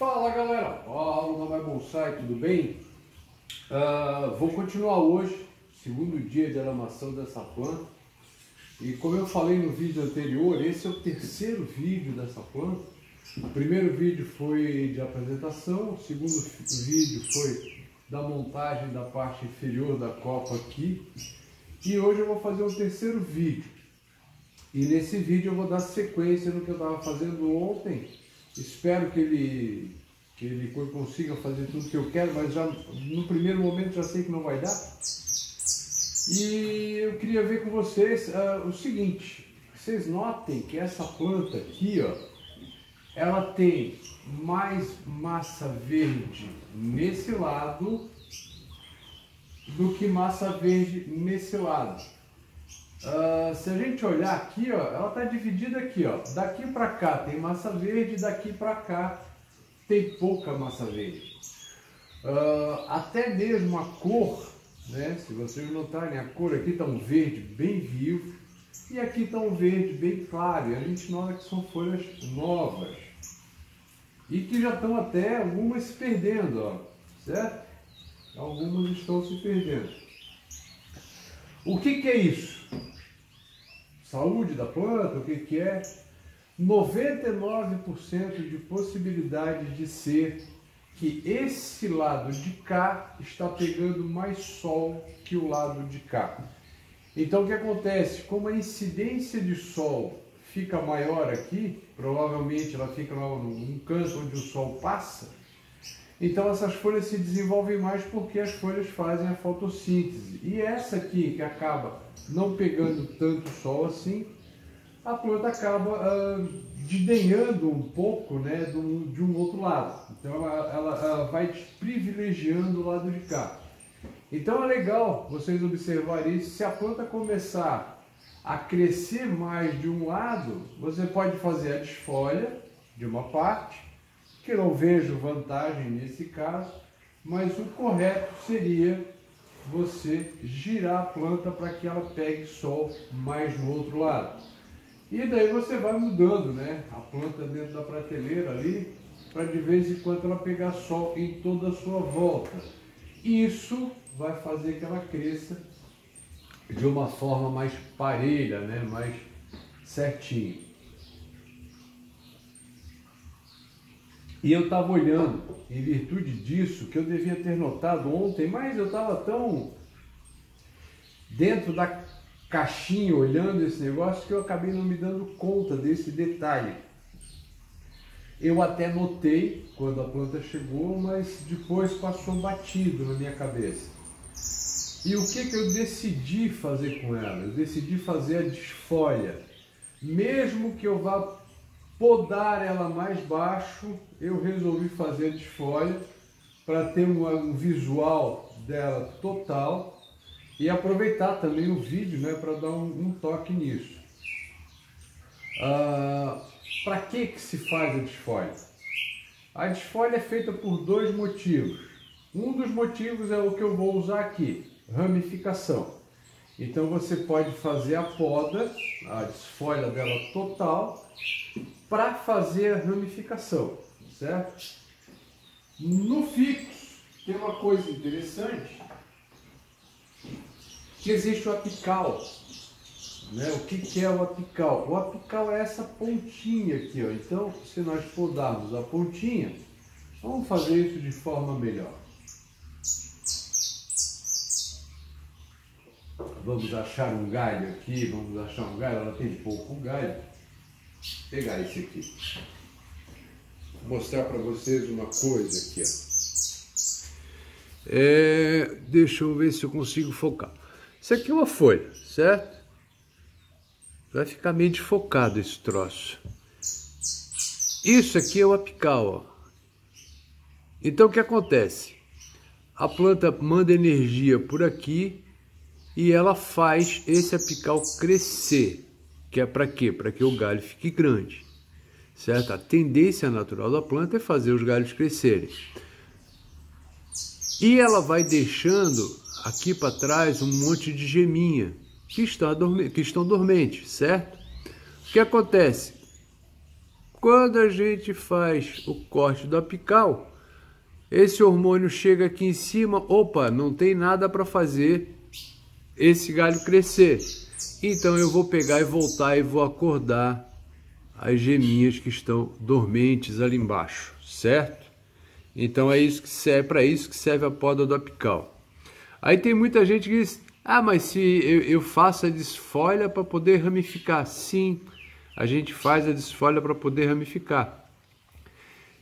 Fala galera, Paulo da My Bonsai, tudo bem? Vou continuar hoje, segundo dia de aramação dessa planta. E como eu falei no vídeo anterior, esse é o terceiro vídeo dessa planta. O primeiro vídeo foi de apresentação, o segundo vídeo foi da montagem da parte inferior da copa aqui. E hoje eu vou fazer o terceiro vídeo. E nesse vídeo eu vou dar sequência no que eu estava fazendo ontem. Espero que ele consiga fazer tudo que eu quero, mas já no primeiro momento já sei que não vai dar. E eu queria ver com vocês o seguinte: vocês notem que essa planta aqui, ó, ela tem mais massa verde nesse lado do que massa verde nesse lado. Se a gente olhar aqui, ó, ela está dividida aqui, ó, daqui para cá tem massa verde, daqui para cá tem pouca massa verde. Até mesmo a cor, né? Se vocês notarem, a cor aqui está um verde bem vivo e aqui está um verde bem claro. E a gente nota que são folhas novas e que já estão até algumas se perdendo, ó, certo? Algumas estão se perdendo. O que é isso? Saúde da planta, o que é? 99% de possibilidade de ser que esse lado de cá está pegando mais sol que o lado de cá. Então o que acontece? Como a incidência de sol fica maior aqui, provavelmente ela fica num canto onde o sol passa, então essas folhas se desenvolvem mais porque as folhas fazem a fotossíntese. E essa aqui, que acaba não pegando tanto sol assim, a planta acaba desdenhando um pouco, né, de um outro lado. Então ela vai privilegiando o lado de cá. Então é legal vocês observarem isso. Se a planta começar a crescer mais de um lado, você pode fazer a desfolha de uma parte, que eu não vejo vantagem nesse caso, mas o correto seria você girar a planta para que ela pegue sol mais no outro lado. E daí você vai mudando, né, a planta dentro da prateleira ali, para de vez em quando ela pegar sol em toda a sua volta. Isso vai fazer que ela cresça de uma forma mais parelha, né, mais certinho. E eu estava olhando, em virtude disso, que eu devia ter notado ontem, mas eu estava tão dentro da caixinha olhando esse negócio que eu acabei não me dando conta desse detalhe. Eu até notei quando a planta chegou, mas depois passou batido na minha cabeça. E o que eu decidi fazer com ela? Eu decidi fazer a desfolha. Mesmo que eu vá podar ela mais baixo, eu resolvi fazer a desfolha para ter um visual dela total e aproveitar também o vídeo, né, para dar um toque nisso. Para que se faz a desfolha? A desfolha é feita por dois motivos. Um dos motivos é o que eu vou usar aqui, ramificação. Então você pode fazer a poda, a desfolha dela total, para fazer a ramificação, certo? No ficus tem uma coisa interessante, que existe o apical, né? O que é o apical? O apical é essa pontinha aqui, ó. Então, se nós podarmos a pontinha, vamos fazer isso de forma melhor. Vamos achar um galho aqui, vamos achar um galho, ela tem pouco galho. Vou pegar esse aqui. Vou mostrar para vocês uma coisa aqui, ó. Deixa eu ver se eu consigo focar. Isso aqui é uma folha, certo? Vai ficar meio desfocado esse troço. Isso aqui é o apical, ó. Então o que acontece? A planta manda energia por aqui e ela faz esse apical crescer. Que é para quê? Para que o galho fique grande, certo? A tendência natural da planta é fazer os galhos crescerem. E ela vai deixando aqui para trás um monte de geminha que estão dormentes, certo? O que acontece? Quando a gente faz o corte do apical, esse hormônio chega aqui em cima, opa, não tem nada para fazer esse galho crescer. Então eu vou pegar e voltar e vou acordar as geminhas que estão dormentes ali embaixo, certo? Então é isso que serve, para isso que serve a poda do apical. Aí tem muita gente que diz, ah, mas se eu faço a desfolha para poder ramificar. Sim, a gente faz a desfolha para poder ramificar.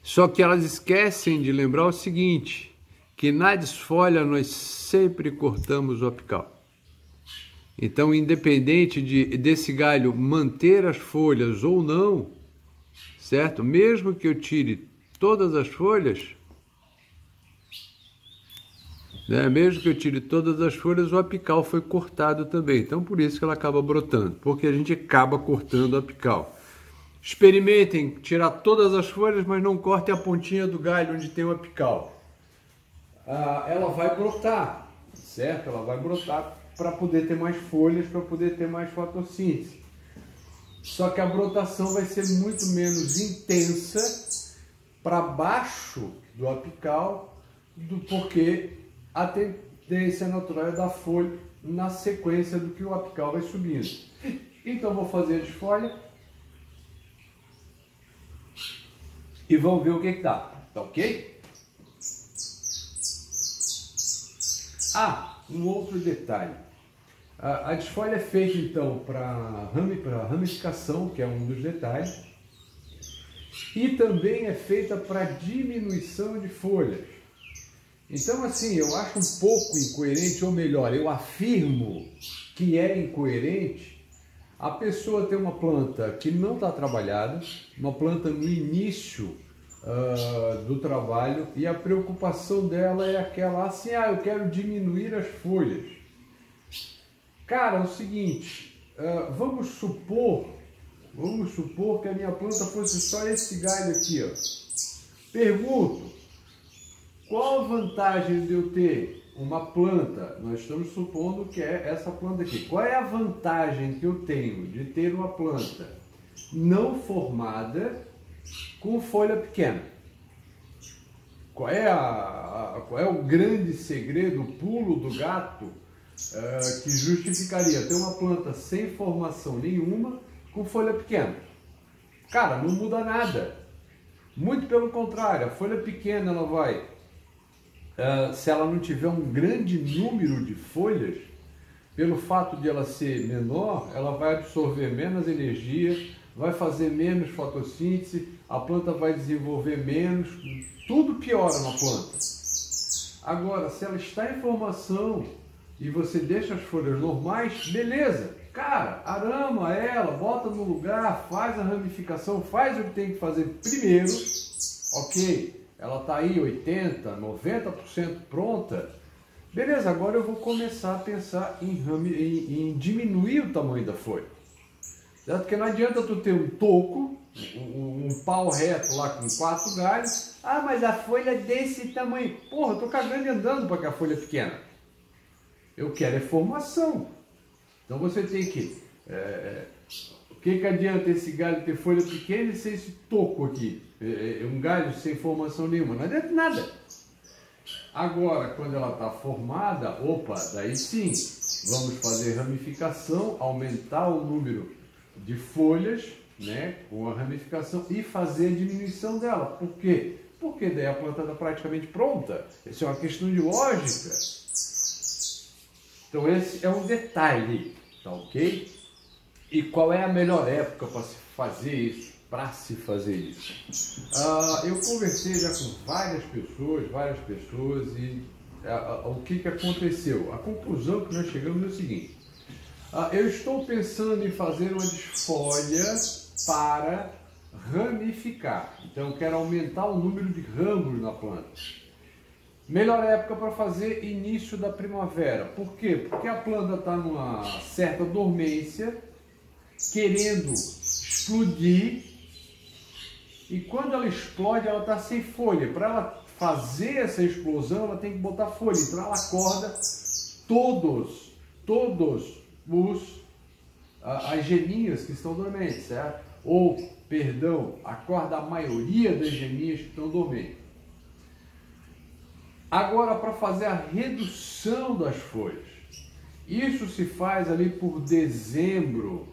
Só que elas esquecem de lembrar o seguinte, que na desfolha nós sempre cortamos o apical. Então, independente desse galho manter as folhas ou não, certo? Mesmo que eu tire todas as folhas, né? Mesmo que eu tire todas as folhas, o apical foi cortado também. Então, por isso que ela acaba brotando, porque a gente acaba cortando o apical. Experimentem tirar todas as folhas, mas não cortem a pontinha do galho onde tem o apical. Ela vai brotar, certo? Ela vai brotar para poder ter mais folhas, para poder ter mais fotossíntese. Só que a brotação vai ser muito menos intensa para baixo do apical, porque a tendência natural é da folha na sequência do que o apical vai subindo. Então vou fazer a desfolha e vamos ver o que dá, tá ok? Um outro detalhe. A desfolha é feita então para ramificação, que é um dos detalhes, e também é feita para diminuição de folhas. Então assim, eu acho um pouco incoerente, ou melhor, eu afirmo que é incoerente a pessoa ter uma planta que não está trabalhada, uma planta no início do trabalho, e a preocupação dela é aquela assim, eu quero diminuir as folhas. Cara, é o seguinte, vamos supor que a minha planta fosse só esse galho aqui, ó. Pergunto, qual a vantagem de eu ter uma planta, nós estamos supondo que é essa planta aqui, qual é a vantagem que eu tenho de ter uma planta não formada com folha pequena? Qual é o grande segredo, o pulo do gato que justificaria ter uma planta sem formação nenhuma com folha pequena? Cara, não muda nada. Muito pelo contrário, a folha pequena ela vai, se ela não tiver um grande número de folhas, pelo fato de ela ser menor, ela vai absorver menos energia, vai fazer menos fotossíntese, a planta vai desenvolver menos, tudo piora na planta. Agora, se ela está em formação e você deixa as folhas normais, beleza, cara, arama ela, bota no lugar, faz a ramificação, faz o que tem que fazer primeiro, ok, ela está aí 80%, 90% pronta, beleza, agora eu vou começar a pensar em diminuir o tamanho da folha, certo? Porque não adianta tu ter um toco, um pau reto lá com 4 galhos, mas a folha é desse tamanho, porra, eu tô cagando e andando para que a folha é pequena. Eu quero é formação. Então você tem que... o que adianta esse galho ter folha pequena e ser esse toco aqui? Um galho sem formação nenhuma. Não adianta nada. Agora, quando ela está formada, opa, daí sim, vamos fazer ramificação, aumentar o número de folhas, né, com a ramificação e fazer a diminuição dela. Por quê? Porque daí a planta está praticamente pronta. Isso é uma questão de lógica. Então esse é um detalhe, tá ok? E qual é a melhor época para se fazer isso? Eu conversei já com várias pessoas e o que aconteceu? A conclusão que nós chegamos é o seguinte: eu estou pensando em fazer uma desfolha para ramificar, então eu quero aumentar o número de ramos na planta. Melhor época para fazer início da primavera. Por quê? Porque a planta está numa certa dormência, querendo explodir, e quando ela explode, ela está sem folha. Para ela fazer essa explosão, ela tem que botar folha. Então ela acorda todos as geminhas que estão dormentes, certo? ou, perdão, acorda a maioria das geminhas que estão dormentes. Agora, para fazer a redução das folhas, isso se faz ali por dezembro,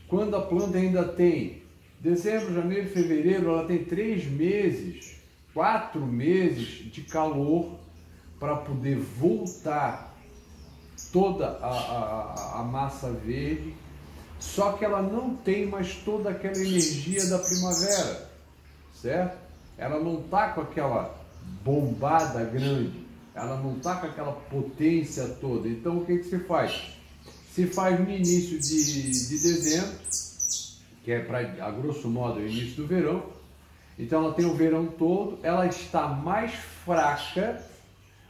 quando a planta ainda tem dezembro, janeiro, fevereiro, ela tem 3 meses, 4 meses de calor para poder voltar toda a massa verde, só que ela não tem mais toda aquela energia da primavera, certo? Ela não está com aquela bombada grande, ela não está com aquela potência toda. Então o que se faz? Se faz no início de dezembro, que é a grosso modo o início do verão. Então ela tem o verão todo, ela está mais fraca,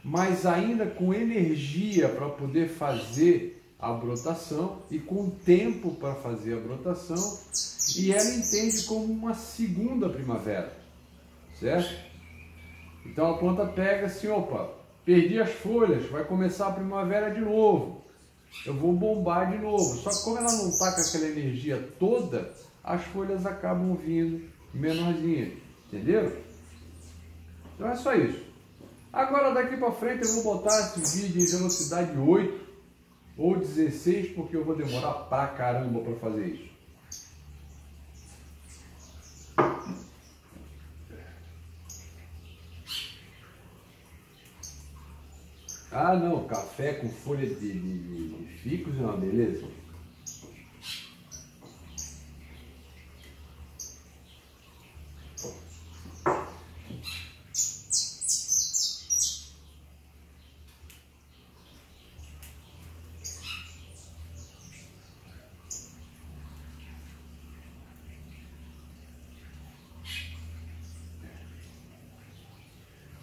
mas ainda com energia para poder fazer a brotação e com tempo para fazer a brotação, e ela entende como uma segunda primavera, certo? Então a planta pega assim, opa, perdi as folhas, vai começar a primavera de novo, eu vou bombar de novo. Só que como ela não está com aquela energia toda, as folhas acabam vindo menorzinhas, entenderam? Então é só isso. Agora daqui para frente eu vou botar esse vídeo em velocidade 8 ou 16, porque eu vou demorar pra caramba para fazer isso. Ah não, café com folha de ficus é uma beleza.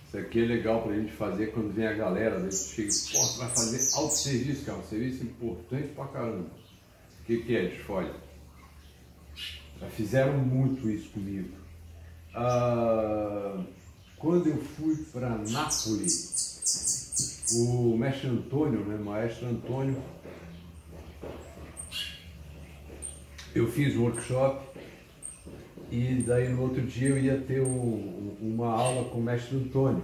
Isso aqui é legal pra gente fazer quando vem a galera, daí tu chega e, pô, você vai fazer autosserviço, cara, um serviço importante pra caramba. O que é desfolha? Já fizeram muito isso comigo. Quando eu fui para Nápoles, o mestre Antônio, né, maestro Antônio, eu fiz um workshop. E daí no outro dia eu ia ter uma aula com o mestre Antônio.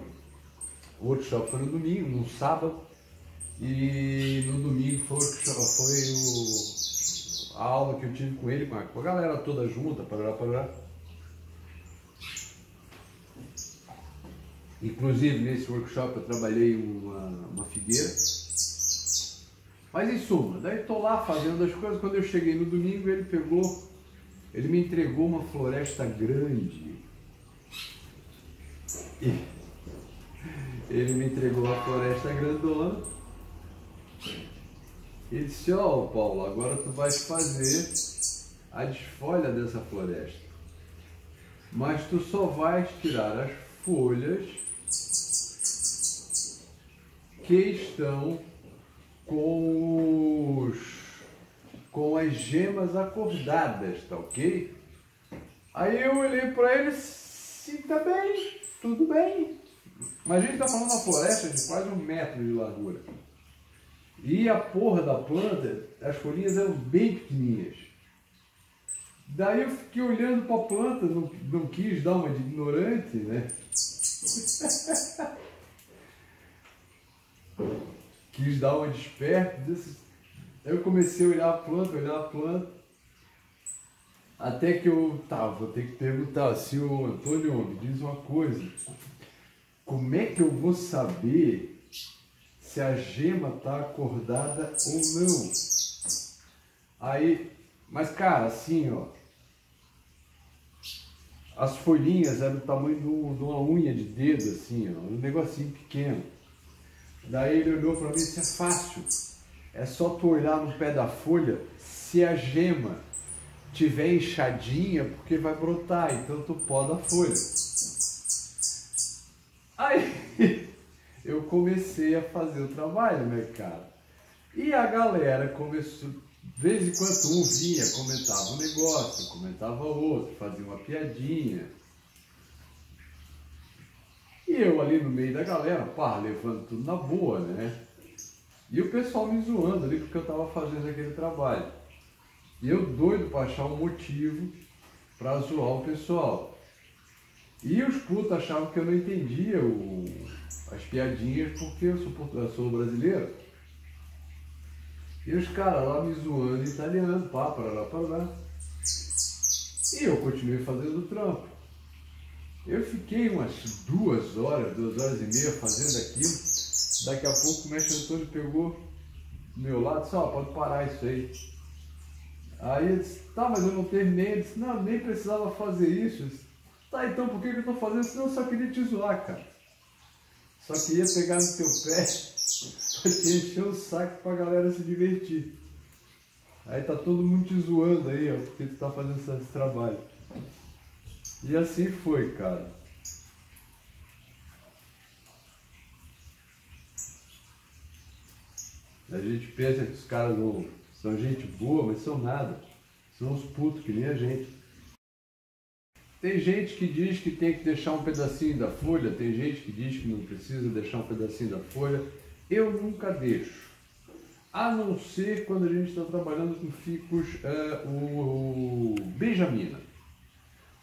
O workshop foi no domingo, no sábado, e no domingo foi a aula que eu tive com ele, com a galera toda junta, parará. Inclusive nesse workshop eu trabalhei uma figueira. Mas em suma, daí estou lá fazendo as coisas, quando eu cheguei no domingo ele me entregou uma floresta grande. Ele me entregou uma floresta grandona. Ele disse, ó, Paulo, agora tu vais fazer a desfolha dessa floresta. Mas tu só vais tirar as folhas que estão com as gemas acordadas, tá ok? Aí eu olhei para ele, sim, tá bem, tudo bem. Mas a gente tá falando de uma floresta de quase 1 metro de largura. E a porra da planta, as folhinhas eram bem pequenininhas. Daí eu fiquei olhando para a planta, não quis dar uma de ignorante, né? Quis dar uma de esperto. Aí eu comecei a olhar a planta, até que eu vou ter que perguntar, senhor Antônio, me diz uma coisa, como é que eu vou saber se a gema está acordada ou não? Aí, mas cara, assim, ó, as folhinhas eram do tamanho de uma unha de dedo, assim, ó, um negocinho pequeno. Daí ele olhou para mim e disse, é fácil. É só tu olhar no pé da folha, se a gema tiver inchadinha, porque vai brotar, então tu poda a folha. Aí eu comecei a fazer o trabalho, né, cara? E a galera começou, de vez em quando um vinha, comentava um negócio, comentava outro, fazia uma piadinha. E eu ali no meio da galera, levando tudo na boa, né? E o pessoal me zoando ali porque eu estava fazendo aquele trabalho. E eu doido para achar um motivo pra zoar o pessoal. E os putos achavam que eu não entendia as piadinhas porque eu sou brasileiro. E os caras lá me zoando em italiano, pá, parará. E eu continuei fazendo o trampo. Eu fiquei umas 2 horas e meia fazendo aquilo. Daqui a pouco o mestre Antônio pegou do meu lado e disse, ó, pode parar isso aí. Aí ele disse, tá, mas eu não terminei. Ele disse, não, nem precisava fazer isso. Eu disse, tá, então por que eu tô fazendo isso? Não, eu só queria te zoar, cara. Só queria pegar no teu pé pra te encher o saco pra galera se divertir. Aí tá todo mundo te zoando aí, ó, porque tu tá fazendo esse trabalho. E assim foi, cara. A gente pensa que os caras não são gente boa, mas são nada. São uns putos que nem a gente. Tem gente que diz que tem que deixar um pedacinho da folha, tem gente que diz que não precisa deixar um pedacinho da folha. Eu nunca deixo. A não ser quando a gente está trabalhando com ficus, o benjamina.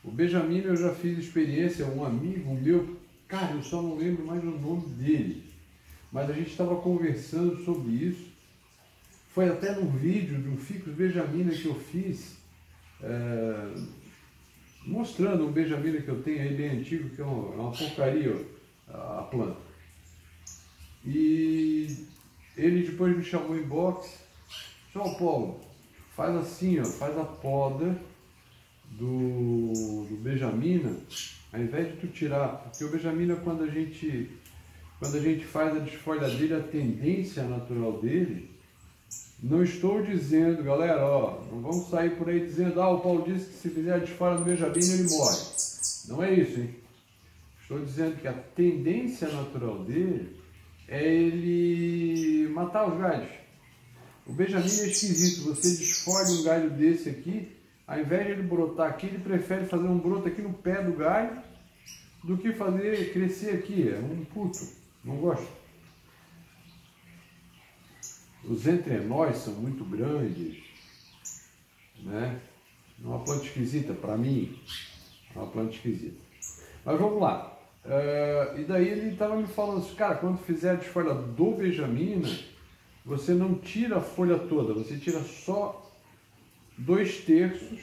O benjamina eu já fiz experiência, um amigo meu, cara, eu só não lembro mais o nome dele. Mas a gente estava conversando sobre isso. Foi até num vídeo de um ficus benjamina que eu fiz, mostrando um benjamina que eu tenho aí bem antigo, que é uma porcaria a planta. E ele depois me chamou em box, João Paulo, faz assim, ó, faz a poda do benjamina, ao invés de tu tirar, porque o benjamina quando a gente faz a desfolhadeira, a tendência natural dele, não estou dizendo, galera, ó, não vamos sair por aí dizendo, o Paulo disse que se fizer a desfolha do benjamina ele morre. Não é isso, hein? Estou dizendo que a tendência natural dele é ele matar os galhos. O benjamina é esquisito, você desfolha um galho desse aqui, ao invés de ele brotar aqui, ele prefere fazer um broto aqui no pé do galho do que fazer crescer aqui. É um puto, não gosto. Os entrenós são muito grandes, né? É uma planta esquisita, para mim, é uma planta esquisita. Mas vamos lá. E daí ele estava me falando assim, cara, quando fizer a desfolha do benjamina, você não tira a folha toda, você tira só 2/3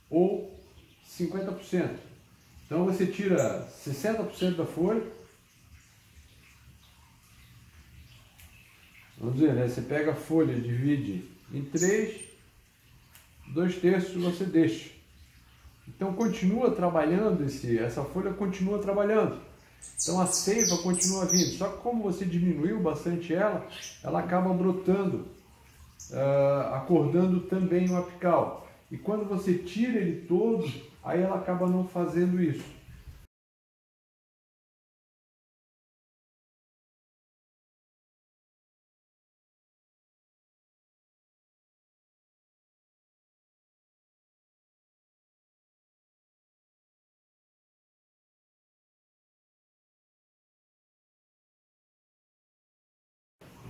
ou 50%. Então você tira 60% da folha. Vamos dizer, né? Você pega a folha, divide em 3, 2/3 você deixa. Então continua trabalhando, essa folha continua trabalhando. Então a seiva continua vindo. Só que como você diminuiu bastante ela acaba brotando, acordando também o apical. E quando você tira ele todo, aí ela acaba não fazendo isso.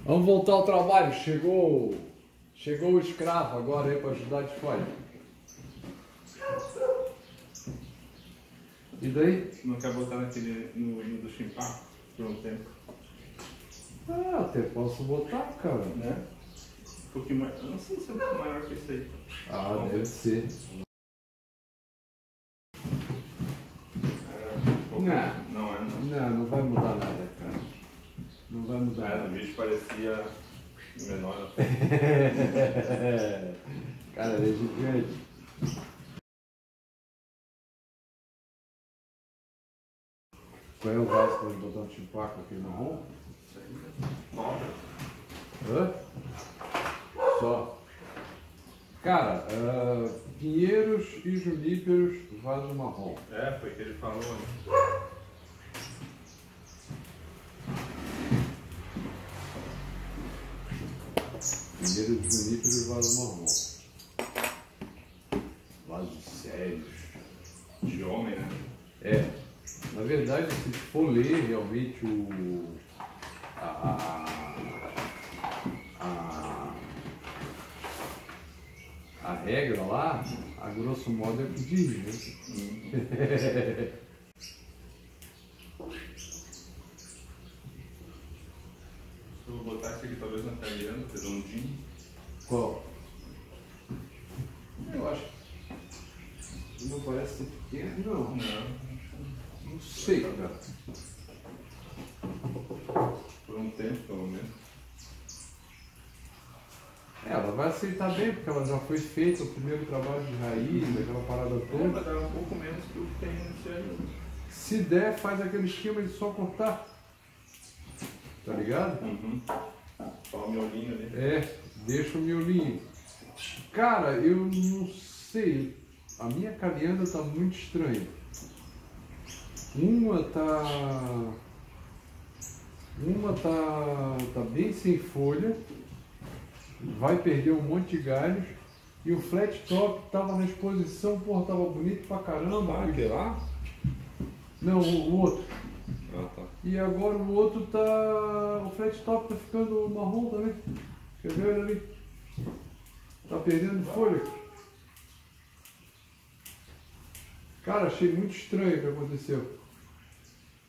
Vamos voltar ao trabalho. Chegou o escravo agora aí para ajudar de fora. E daí? Não quer botar naquele no do chimpá por um tempo? Até posso botar, cara. Né? Um pouquinho mais. Eu não sei se é um pouco maior que isso aí. Deve ser. Não vai mudar nada, cara. Não vai mudar nada. No vídeo parecia menor. Cara, ele é gigante. Qual é o vaso para botar um chimpaco aqui marrom? Hã? Só. Cara, pinheiros e juníperos, vaso marrom. Foi o que ele falou, né? Pinheiros, juníperos, vaso marrom. Vasos sérios. De homem, né? Na verdade, se for ler realmente a A regra lá, a grosso modo é o que diz, né? Eu vou botar esse aqui talvez na italiana, redondinho. Qual? Eu acho que não parece ser pequeno, não. Não sei, cara. Por um tempo, pelo menos. Ela vai aceitar bem, porque ela já foi feita o primeiro trabalho de raiz, aquela parada toda. Vai dar um pouco menos que o que tem nesse aí. Se der, faz aquele esquema de só cortar. Tá ligado? Só o miolinho ali. É, deixa o miolinho. Cara, eu não sei. A minha cavianda tá muito estranha. Uma tá bem sem folha. Vai perder um monte de galhos. E o flat top tava na exposição, porra, tava bonito pra caramba. Aquele lá? Não, o outro. Ah, tá. E agora o outro tá. O flat top tá ficando marrom também. Quer ver ele ali? Tá perdendo folha. Cara, achei muito estranho o que aconteceu.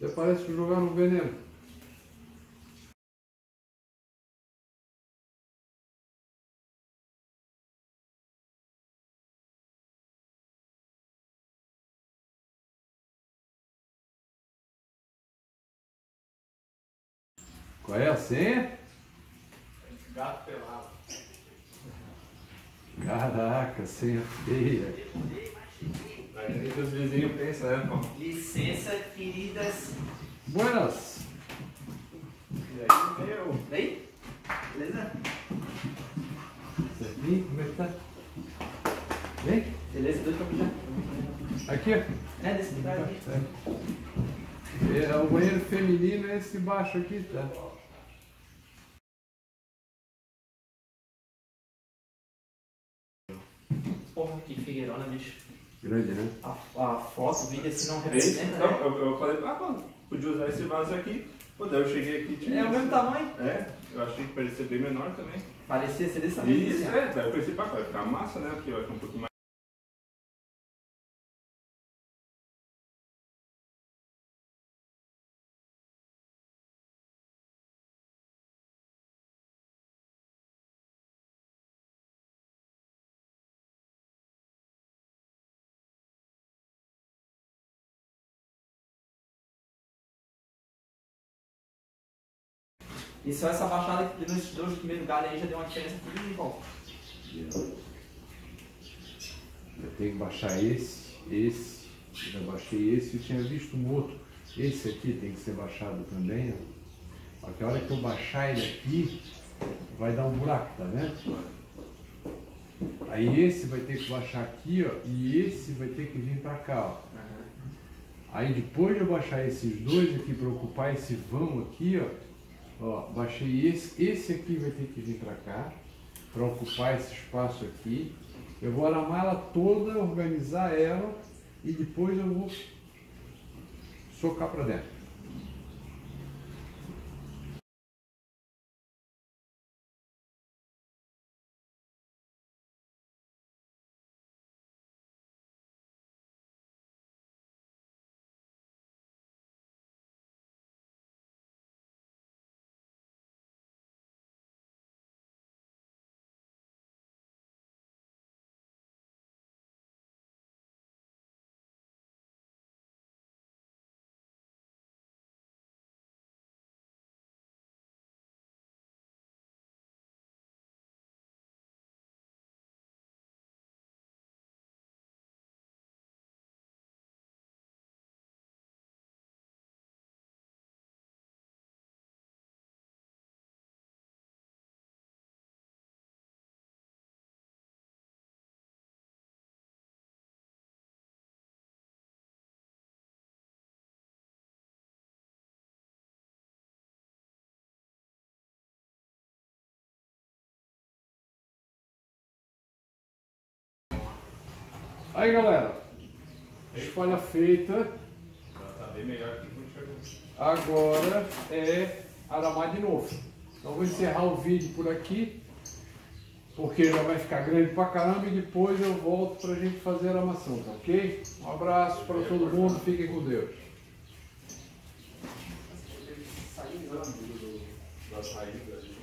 Até parece que jogaram veneno. Qual é a senha? Gato pelado. Caraca, senha feia. Aí os vizinhos pensam, né, pô? Licença, queridas. Buenas. E aí, meu? Daí? Beleza? Certinho? Como é que tá? Vem? Beleza, dois pra puxar. Aqui, ó. É, desse lugar aqui. É, o banheiro feminino é esse baixo aqui, tá? Porra, que figueirona, bicho. Grande, né? A foto, o vídeo assim não Esse? representa, Então, né? eu falei, pô, podia usar esse vaso aqui. Pô, daí eu cheguei aqui e tinha. É o mesmo tamanho. É, eu achei que parecia bem menor também. Parecia ser desse tamanho. Isso, assim, ó. daí eu pensei, pá, vai ficar massa, né? Aqui, eu acho um pouquinho mais. E só essa baixada que nos dois primeiros galhos aí já deu uma diferença tudo igual. Eu tenho que baixar esse. Eu já baixei esse, eu tinha visto um outro. Esse aqui tem que ser baixado também, ó. Porque a hora que eu baixar ele aqui, vai dar um buraco, tá vendo? Aí esse vai ter que baixar aqui, ó, e esse vai ter que vir pra cá, ó. Aí depois de eu baixar esses dois aqui para ocupar esse vão aqui, ó, baixei esse aqui vai ter que vir para cá, para ocupar esse espaço aqui. Eu vou aramar ela toda, organizar ela e depois eu vou socar para dentro. Aí galera, espalha feita. Tá bem melhor que quando chegou. Agora é aramar de novo. Então vou encerrar o vídeo por aqui. porque já vai ficar grande pra caramba e depois eu volto pra gente fazer a armação, tá ok? Um abraço para todo mundo, fiquem com Deus. Saiu exame das raízes.